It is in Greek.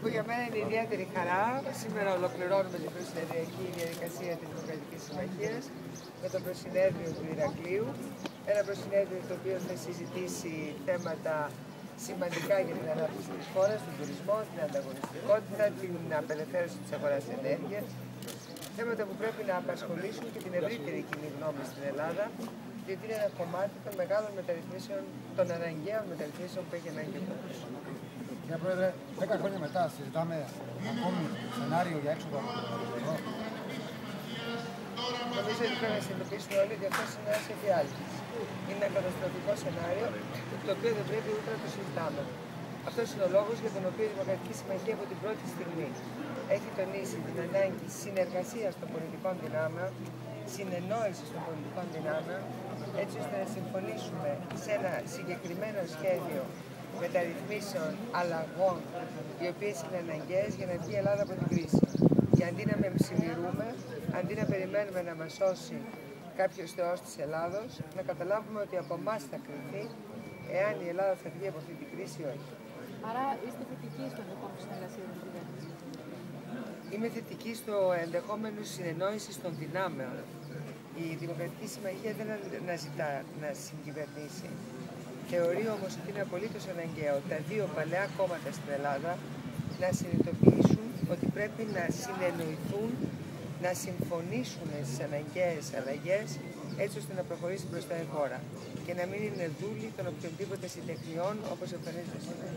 Που για μένα είναι ιδιαίτερη χαρά. Σήμερα ολοκληρώνουμε την προσυνεδριακή διαδικασία της Δημοκρατικής Συμμαχίας με το προσυνέδριο του Ηρακλείου. Ένα προσυνέδριο το οποίο θα συζητήσει θέματα σημαντικά για την ανάπτυξη της χώρας, τον τουρισμό, την ανταγωνιστικότητα, την απελευθέρωση της αγοράς ενέργειας. Θέματα που πρέπει να απασχολήσουν και την ευρύτερη κοινή γνώμη στην Ελλάδα, διότι είναι ένα κομμάτι των μεγάλων μεταρρυθμίσεων, των αναγκαίων μεταρρυθμίσεων που έχει ανάγκη ο κόσμος. Κύριε Πρόεδρε, 10 χρόνια μετά συζητάμε ακόμη σενάριο για έξοδο από το ευρώ. Νομίζω ότι πρέπει να συνειδητοποιήσουμε όλοι ότι αυτό είναι ένας εφιάλτης. Είναι ένα καταστροφικό σενάριο, το οποίο δεν πρέπει ούτε να το συζητάμε. Αυτό είναι ο λόγος για τον οποίο η Δημοκρατική Συμμαχία από την πρώτη στιγμή έχει τονίσει την ανάγκη συνεργασίας των πολιτικών δυνάμεων, συνεννόησης των πολιτικών δυνάμεων, έτσι ώστε να συμφωνήσουμε σε ένα συγκεκριμένο σχέδιο μεταρρυθμίσεων, αλλαγών, οι οποίες είναι αναγκαίες για να βγει η Ελλάδα από την κρίση. Και αντί να μεμψημυρούμε, αντί να περιμένουμε να μας σώσει κάποιος θεός της Ελλάδος, να καταλάβουμε ότι από εμάς θα κριθεί εάν η Ελλάδα θα βγει από αυτή την κρίση ή όχι. Άρα είστε θετικοί στο ενδεχόμενο συνεργασία με την κυβέρνηση? Είμαι θετική στο ενδεχόμενο συνεννόηση των δυνάμεων. Η Δημοκρατική Συμμαχία δεν αναζητά να συγκυβερνήσει. Θεωρεί όμως ότι είναι απολύτως αναγκαίο τα δύο παλαιά κόμματα στην Ελλάδα να συνειδητοποιήσουν ότι πρέπει να συνεννοηθούν, να συμφωνήσουν στις αναγκαίες αλλαγές, έτσι ώστε να προχωρήσει μπροστά η χώρα και να μην είναι δούλοι των οποιονδήποτε συντεχνιών όπως εμφανίζεται σήμερα.